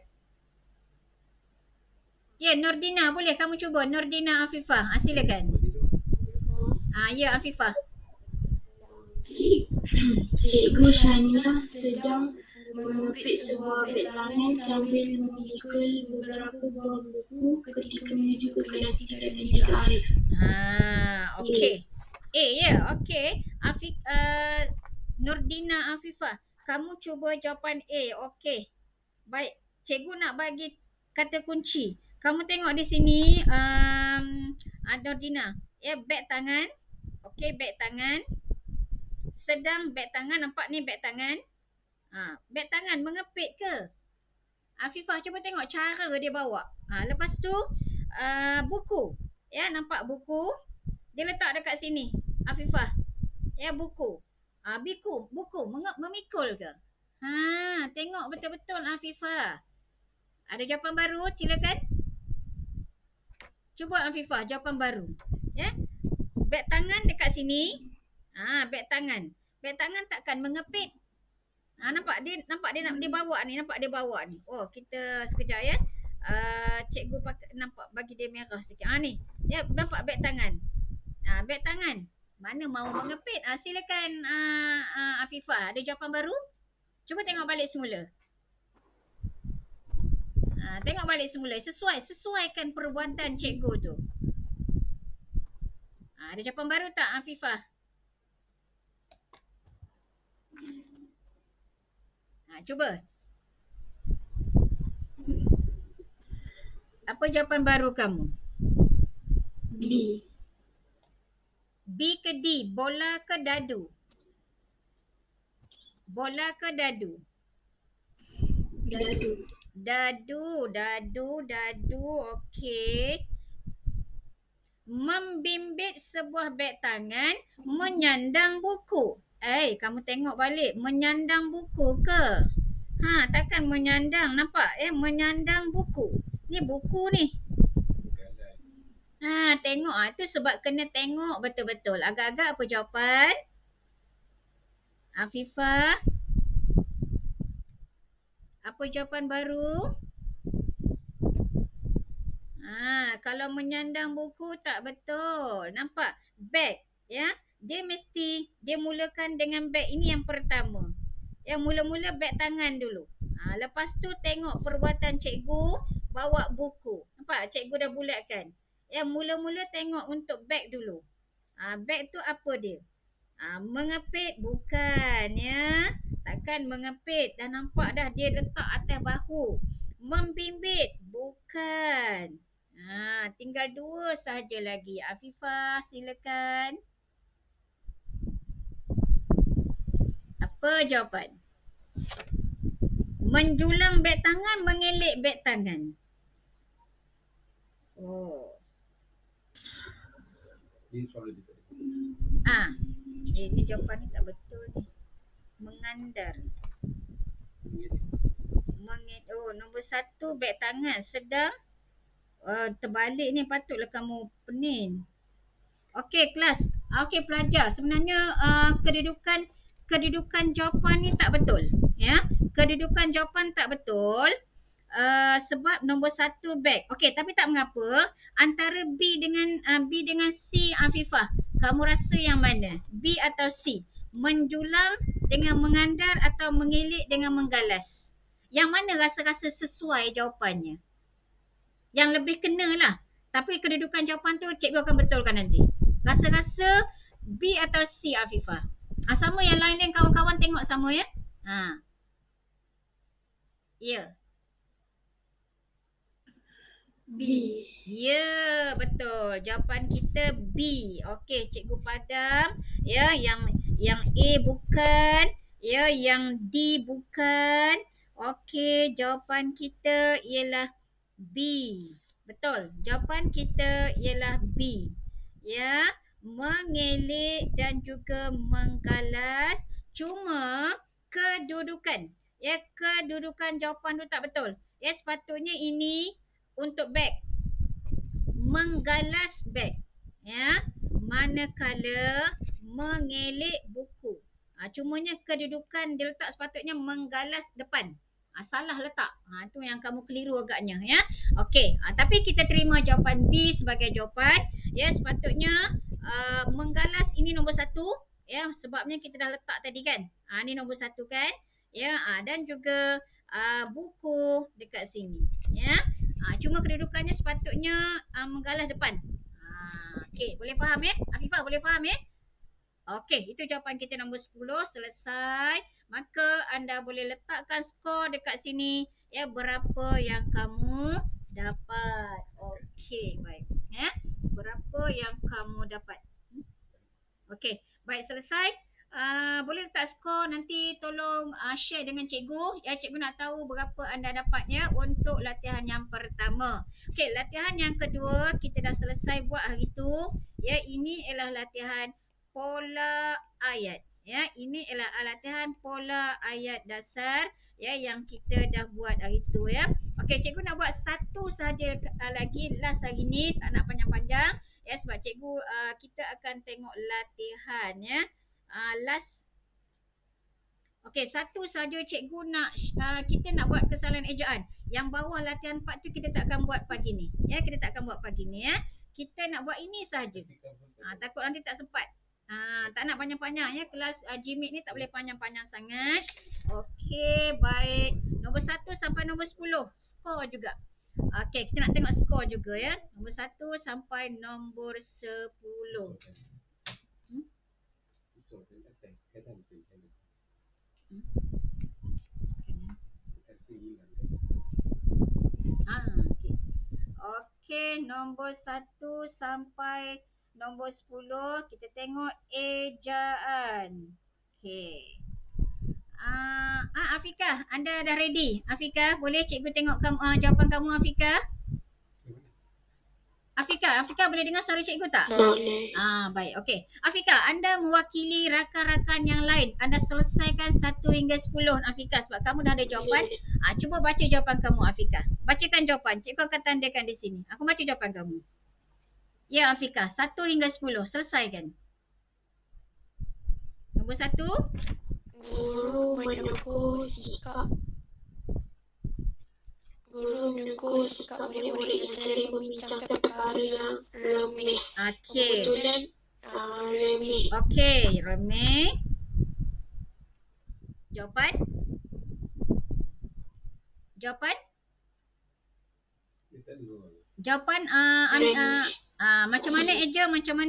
Ya, Nordina, boleh kamu cuba. Nordina Afifah. Silakan. Ya, Afifah. Cikgu Shania sedang mengepit sebuah beg tangan sambil memikul beberapa buah buku ketika menuju ke kelas 3 Arif. Okey. Ya, okey. Nurdina Afifah, kamu cuba jawapan A. Okey. Baik, cikgu nak bagi kata kunci. Kamu tengok di sini, Nurdina. Ya, beg tangan. Okey, beg tangan. Sedang beg tangan, nampak ni beg tangan. Beg tangan mengepit ke? Afifah, cuba tengok cara dia bawa. Lepas tu, buku. Ya, nampak buku. Dia letak dekat sini. Afifah. Ya, buku. Buku. Memikul ke? Tengok betul-betul Afifah. Ada jawapan baru? Silakan. Cuba Afifah, jawapan baru. Ya. Beg tangan dekat sini. Beg tangan. Beg tangan takkan mengepit. Nampak dia bawa ni, Oh, kita sekejap ya. Cikgu nampak bagi dia merah sikit. Ni. Ya, nampak beg tangan. Beg tangan. Mana mau mengepit? Silakan Afifah, ada jawapan baru? Cuba tengok balik semula. Tengok balik semula. Sesuaikan perbuatan cikgu tu. Ada jawapan baru tak Afifah? Cuba. Apa jawapan baru kamu? D. B ke D? Bola ke dadu? Bola ke dadu? Dadu. Okey. Membimbit sebuah beg tangan menyandang buku. Kamu tengok balik. Menyandang buku ke? Takkan menyandang. Nampak? Menyandang buku. Ni buku ni. Tengok. Tu sebab kena tengok betul-betul. Agak-agak apa jawapan? Afifah? Apa jawapan baru? Kalau menyandang buku tak betul. Nampak? Beg. Ya. Dia mulakan dengan beg. Ini yang pertama. Mula-mula beg tangan dulu. Lepas tu tengok perbuatan cikgu bawa buku. Nampak? Cikgu dah bulatkan. Mula-mula tengok untuk beg dulu. Beg tu apa dia? Mengepit bukan ya. Takkan mengepit. Dah nampak dah dia letak atas bahu. Membimbit bukan. Tinggal 2 sahaja lagi. Afifah, silakan. Apa jawapan? Menjulang beg tangan, mengelek beg tangan. Ini soal dia tak ada. Ini jawapan ni tak betul ni. Mengandar. Nombor 1 beg tangan sedang. Terbalik ni, patutlah kamu pening. Okey kelas. Okey pelajar. Sebenarnya kedudukan jawapan ni tak betul. Ya. Kedudukan jawapan tak betul. Sebab nombor 1 beg. Okey, tapi tak mengapa. Antara B dengan C Afifah, kamu rasa yang mana? B atau C? Menjulang dengan mengandar atau mengelik dengan menggalas? Yang mana rasa-rasa sesuai jawapannya? Yang lebih kena lah. Tapi kedudukan jawapan tu cikgu akan betulkan nanti. Rasa-rasa B atau C Afifah? Sama yang lain-lain kawan-kawan tengok sama ya. Ya. B. Ya, betul. Jawapan kita B. Okey, cikgu padam. Ya, yang A bukan. Ya, yang D bukan. Okey, jawapan kita ialah B. Betul. Jawapan kita ialah B. Ya, mengelek dan juga menggalas. Cuma kedudukan. Ya, kedudukan jawapan tu tak betul. Ya, sepatutnya ini untuk beg. Menggalas beg. Ya, manakala mengelek buku. Cumanya kedudukan dia letak sepatutnya menggalas depan. Salah letak. Tu yang kamu keliru agaknya ya. Okey, tapi kita terima jawapan B sebagai jawapan. Ya, sepatutnya menggalas ini nombor 1. Ya, sebabnya kita dah letak tadi kan. Ni nombor 1 kan. Ya, dan juga buku dekat sini. Ya. Cuma kedudukannya sepatutnya menggalas depan. Okey, boleh faham ya? Afifah boleh faham ya? Okey, itu jawapan kita nombor 10 selesai. Maka anda boleh letakkan skor dekat sini. Ya, berapa yang kamu dapat. Okey, baik. Ya, berapa yang kamu dapat. Okey, baik selesai. Boleh letak skor, nanti tolong share dengan cikgu. Ya, cikgu nak tahu berapa anda dapatnya untuk latihan yang pertama. Okey, latihan yang kedua kita dah selesai buat hari tu. Ya, ini ialah latihan pola ayat. Ya, ini ialah latihan pola ayat dasar ya yang kita dah buat hari tu ya. Okey, cikgu nak buat satu saja lagi last hari ni, tak nak panjang-panjang. Ya, sebab cikgu kita akan tengok latihan ya. Last. Okey, satu saja cikgu nak kita nak buat kesalahan ejaan. Yang bawah latihan 4 tu kita tak akan buat pagi ni. Ya, kita tak akan buat pagi ni ya. Kita nak buat ini saja. Takut nanti tak sempat. Tak nak panjang-panjang ya. Kelas GMAT ni tak boleh panjang-panjang sangat. Okey, baik. Nombor 1 sampai nombor 10. Skor juga. Okey, kita nak tengok skor juga ya. Nombor 1 sampai nombor 10. Okey. Okey, nombor 1 sampai nombor 10 kita tengok ejaan. Okey. Afika, anda dah ready? Afika, boleh cikgu tengok jawapan kamu Afika? Afika boleh dengar suara cikgu tak? Boleh. Baik, okey. Afika, anda mewakili rakan-rakan yang lain. Anda selesaikan 1 hingga 10 Afika sebab kamu dah ada jawapan. Cuba baca jawapan kamu Afika. Bacakan jawapan. Cikgu akan tandakan di sini. Aku baca jawapan kamu. Ya Afika, 1 hingga 10 selesaikan. Nombor 1. Guru menegur sikap murid-murid yang sering membincangkan perkara yang remeh. Okey. Kebetulan remeh. Okey, remeh. Jawapan? Jawapan macam mana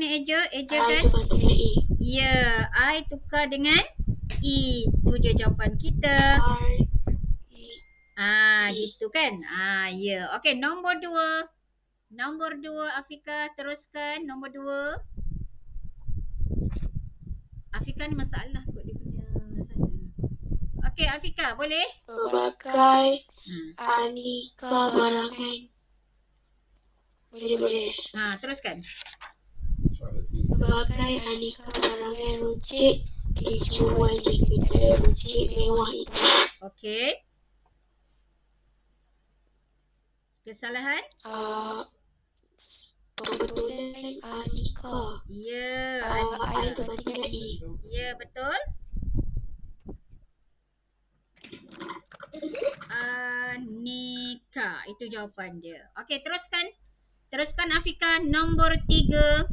eja? Eja kan? Ya, I tukar dengan E. Itu je jawapan kita. Gitu kan? Ya. Okey, nombor 2. Nombor 2 Afika, teruskan nombor 2. Afika ni masalah kot dia punya sana. Okey, Afika, boleh? Sebagai Anika Barangan. Boleh. Teruskan. Sebagai Anika Barangan runcit dijual di kedai runcit mewah itu. Okey. Kesalahan? Kebetulan Anika. Ya, I terganti dengan E. Ya, betul. Anika, itu jawapan dia. Okey, teruskan. Teruskan Afika, nombor 3.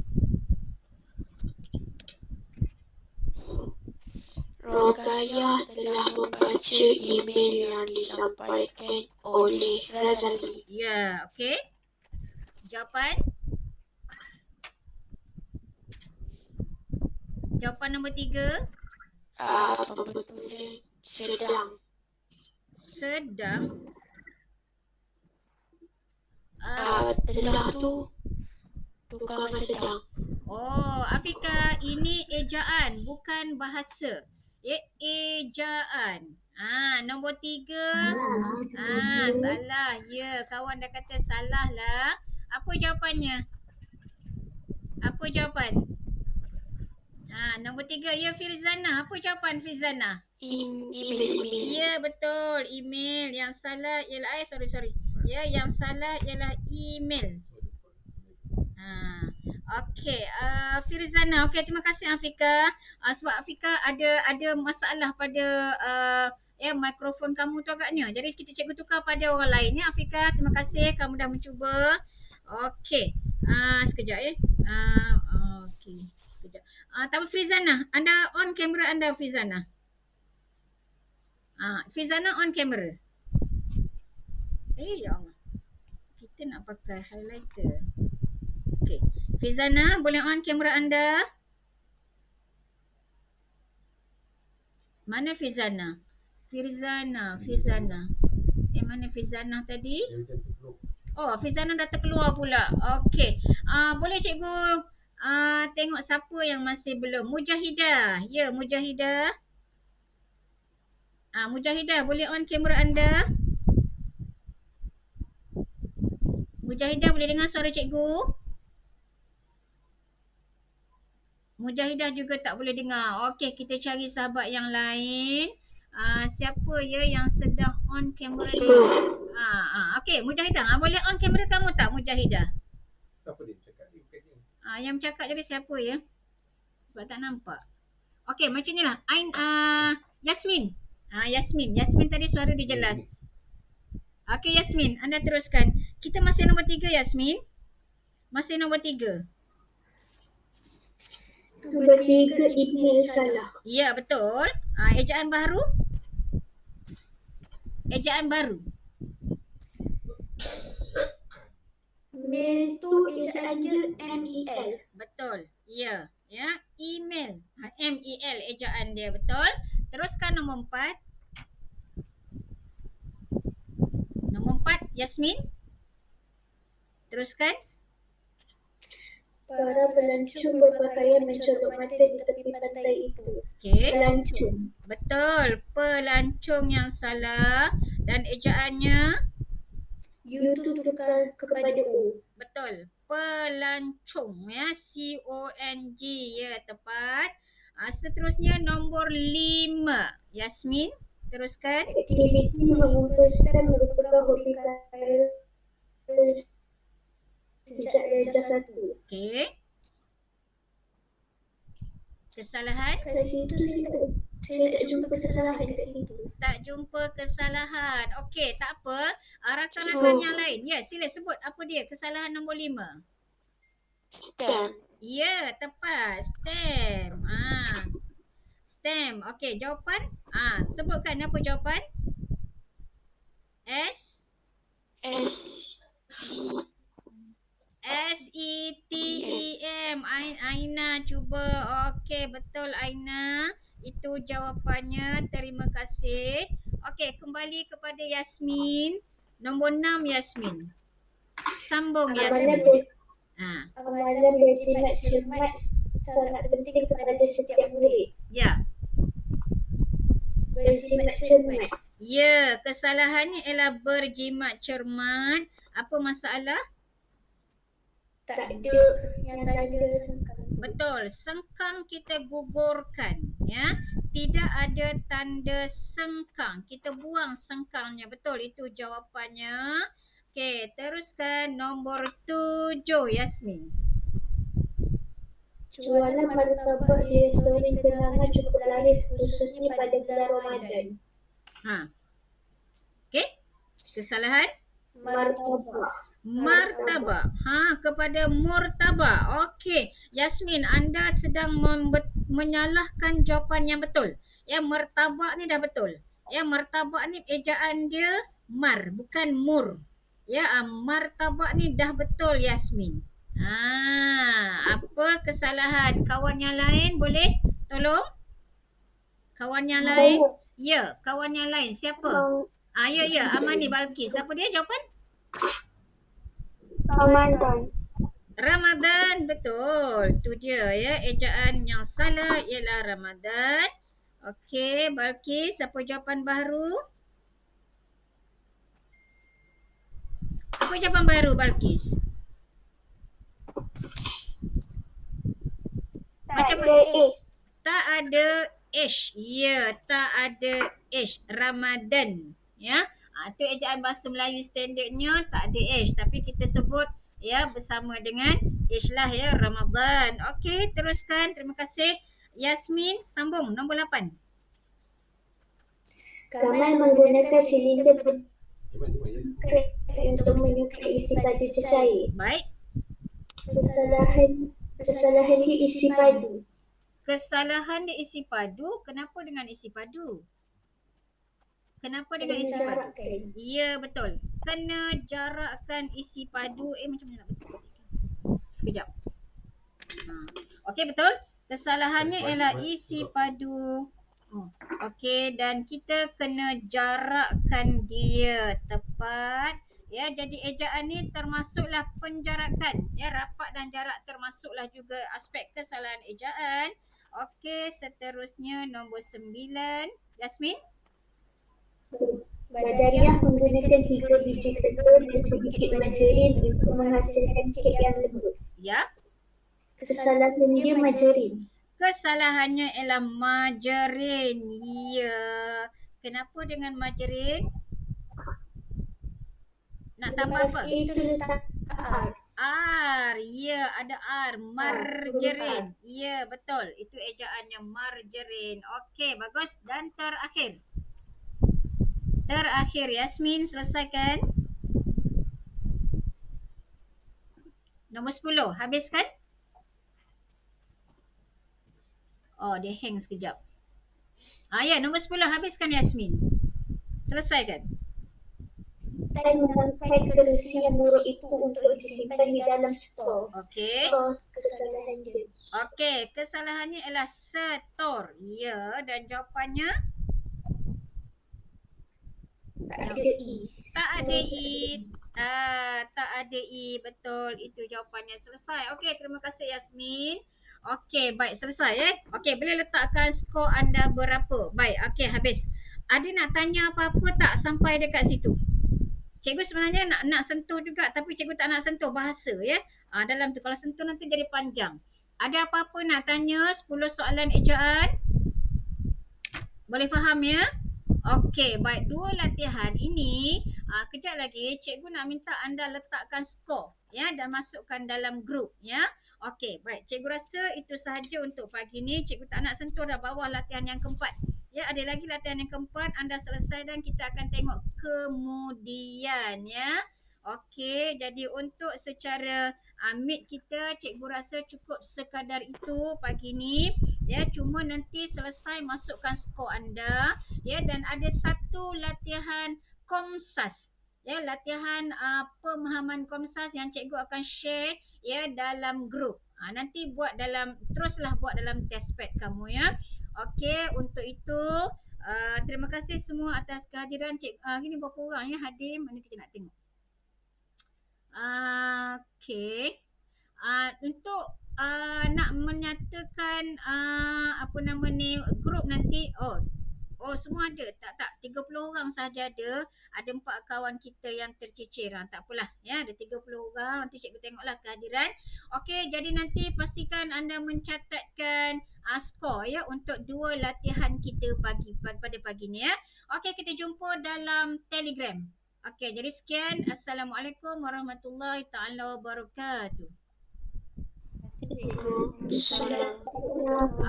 Rogayah telah membaca email yang disampaikan oleh Razali. Ya, okey. Jawapan? Jawapan nombor 3. Kebetulan sedang. Telah tu tukangan sedang. Afika, ini ejaan bukan bahasa. Ejaan. Nombor 3. Salah. Ya, kawan dah kata salah lah. Apa jawapannya? Apa jawapan? Nombor 3. Ya, Firzana. Apa jawapan Firzana? Email. Ya, betul. Email. Yang salah ialah sorry. Ya, yang salah ialah email. Okey, Firzana. Okey, terima kasih Afika. Sebab Afika ada masalah pada mikrofon kamu tu agaknya. Jadi kita cikgu tukar pada orang lain ya Afika. Terima kasih kamu dah mencuba. Okey. Sekejap ya. Okey, sekejap. Tak apa, Frizana. Anda on kamera anda, Frizana. Frizana on kamera. Ya Allah. Kita nak pakai highlighter. Okey. Frizana, boleh on kamera anda? Mana Frizana? Frizana. Mana Frizana tadi? Oh, Frizana dah terkeluar pula. Okey. Boleh cikgu tengok siapa yang masih belum. Mujahidah. Ya, Mujahidah. Mujahidah, boleh on kamera anda? Mujahidah, boleh dengar suara cikgu? Mujahidah juga tak boleh dengar. Okey, kita cari sahabat yang lain. Siapa ya yang sedang on kamera dia? Okey, Mujahidah. Boleh on kamera kamu tak, Mujahidah? Siapa dia cakap ni? Bukan dia. Yang bercakap tadi siapa ya? Sebab tak nampak. Okey, macam ni lah. Yasmin. Yasmin tadi suara dia jelas. Okey, Yasmin. Anda teruskan. Kita masih nombor 3, Yasmin. Masih nombor 3. Nombor 3, email salah. Ya, betul. Ejaan baru. Mail tu ejaannya MEL. Betul. Ya. Email. MEL ejaan dia, betul. Teruskan nombor 4. Nombor 4, Yasmin. Teruskan. Para pelancong berpakaian mencolok mata di tepi pantai itu. Okey. Pelancong. Betul. Pelancong yang salah. Dan ejaannya? U tu tukar kepada O. Betul. Pelancong, ya. CONG, ya, tepat. Seterusnya nombor 5. Yasmin, teruskan. Aktiviti mengumpul stem merupakan hobi Khairul sejak darjah 1. Okey. Kesalahan? Kat situ saya tak jumpa kesalahan kat situ. Tak jumpa kesalahan. Okey, tak apa. Rakan-rakan yang lain. Ya, sila sebut apa dia kesalahan nombor 5. Stem. Ya, tepat. Stem. Stem. Okey, jawapan? Sebutkan apa jawapan? SETEM. Aina cuba. Okey, betul Aina. Itu jawapannya. Terima kasih. Okey, kembali kepada Yasmin. Nombor 6, Yasmin. Sambung, Yasmin. Amalan berjimat cermat sangat penting kepada setiap murid. Ya. Berjimat cermat. Ya, kesalahannya ialah berjimat cermat. Apa masalah? Tak ada yang tanda sengkang. Betul, sengkang kita gugurkan, ya. Tidak ada tanda sengkang. Kita buang sengkangnya. Betul, itu jawapannya. Okey, teruskan nombor 7, Yasmin. Jualan martabak di restoran kenangan cukup laris khususnya pada bulan Ramadan. Okey, kesalahan? Martabak. Kepada murtabak. Okey, Yasmin, anda sedang menyalahkan jawapan yang betul. Ya, martabak ni dah betul. Ya, martabak ni ejaan dia mar, bukan mur. Ya, martabak ni dah betul, Yasmin. Apa kesalahan? Kawan yang lain boleh tolong? Kawan yang lain? Ya, kawan yang lain. Siapa? Ya, Amani Balkis. Siapa dia jawapan? Ramadan, betul. Tu dia ya, ejaan yang salah ialah Ramadan. Okey, Balkis, apa jawapan baru? Apa jawapan baru, Balkis? Macam tak ada H. Ya, tak ada H. Ramadan. Ya. Tu ejaan bahasa Melayu standardnya tak ada H, tapi kita sebut ya bersama dengan H lah ya, Ramadan. Okey, teruskan. Terima kasih. Yasmin, sambung nombor 8. Kamal menggunakan silinder untuk menyukai isi padu cecair. Baik. Kesalahan dia isi padu. Kesalahan dia isi padu. Kenapa dengan isi padu? Kenapa dengan Kena isi padu? jarakkan. Ya, betul. Kena jarakkan isi padu. Macam mana nak betul? Sekejap. Okey, betul. Kesalahannya ialah isi padu. Okey, dan kita kena jarakkan dia tepat. Ya, jadi ejaan ni termasuklah penjarakan. Ya, rapat dan jarak termasuklah juga aspek kesalahan ejaan. Okey, seterusnya nombor 9. Yasmin? Badariah menggunakan 3 biji telur dan sedikit margarin untuk menghasilkan kek yang lembut. Ya. Kesalahan dia margarin. Kesalahannya ialah margarin. Ya. Kenapa dengan margarin? Nak tambah Lepas apa? itu letak R. R. Ya, ada R. Margarin. Ya, betul. Itu ejaannya margarin. Okey, bagus. Dan terakhir. Terakhir, Yasmin selesaikan. Nombor 10. Habiskan? Oh, dia hang sekejap. Ya, nombor 10. Habiskan, Yasmin. Selesaikan. Dan memakai kerusi yang buruk itu untuk disimpan di dalam stor. Okey. Stor kesalahan dia. Okey, kesalahannya ialah setor. Ya, dan jawapannya? Tak ada I. Tak ada I. Tak ada I. Betul. Itu jawapannya. Selesai. Okey, terima kasih Yasmin. Okey, baik. Selesai Okey, boleh letakkan skor anda berapa? Baik, okey, habis. Ada nak tanya apa-apa tak sampai dekat situ? Cikgu sebenarnya nak sentuh juga, tapi cikgu tak nak sentuh bahasa dalam tu. Kalau sentuh nanti jadi panjang. Ada apa-apa nak tanya? 10 soalan ejaan. Boleh faham ya? Okey, baik. 2 latihan ini, kejap lagi cikgu nak minta anda letakkan skor dan masukkan dalam grup Okey, baik. Cikgu rasa itu sahaja untuk pagi ni. Cikgu tak nak sentuh dah bawah latihan yang keempat. Ada lagi latihan yang keempat, anda selesai dan kita akan tengok kemudian Okey, jadi untuk secara meet kita, cikgu rasa cukup sekadar itu pagi ni. Cuma nanti selesai masukkan skor anda dan ada satu latihan Komsas. Latihan pemahaman Komsas yang cikgu akan share dalam grup. Nanti teruslah buat dalam testpad kamu Okey, untuk itu terima kasih semua atas kehadiran. Ini berapa orang hadir? Mana kita nak tengok. Okey. Untuk nak menyatakan grup nanti. Semua ada. Tak 30 orang saja ada. Ada 4 kawan kita yang tercicir. Tak apalah ada 30 orang. Nanti cikgu tengoklah kehadiran. Okey, jadi nanti pastikan anda mencatatkan skor untuk 2 latihan kita pada pagi ni Okey, kita jumpa dalam Telegram. Okey, jadi sekian. Assalamualaikum warahmatullahi taala wabarakatuh.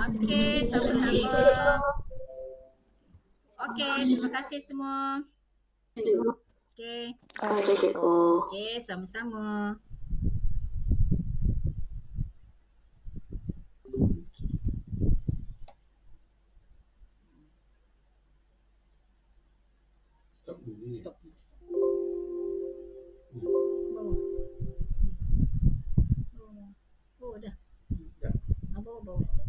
Okey, sama-sama. Okey, terima kasih semua. Okey. Okey, sama-sama. Stop dulu. Stop. Bawah. Bawah dah. Bawah stop.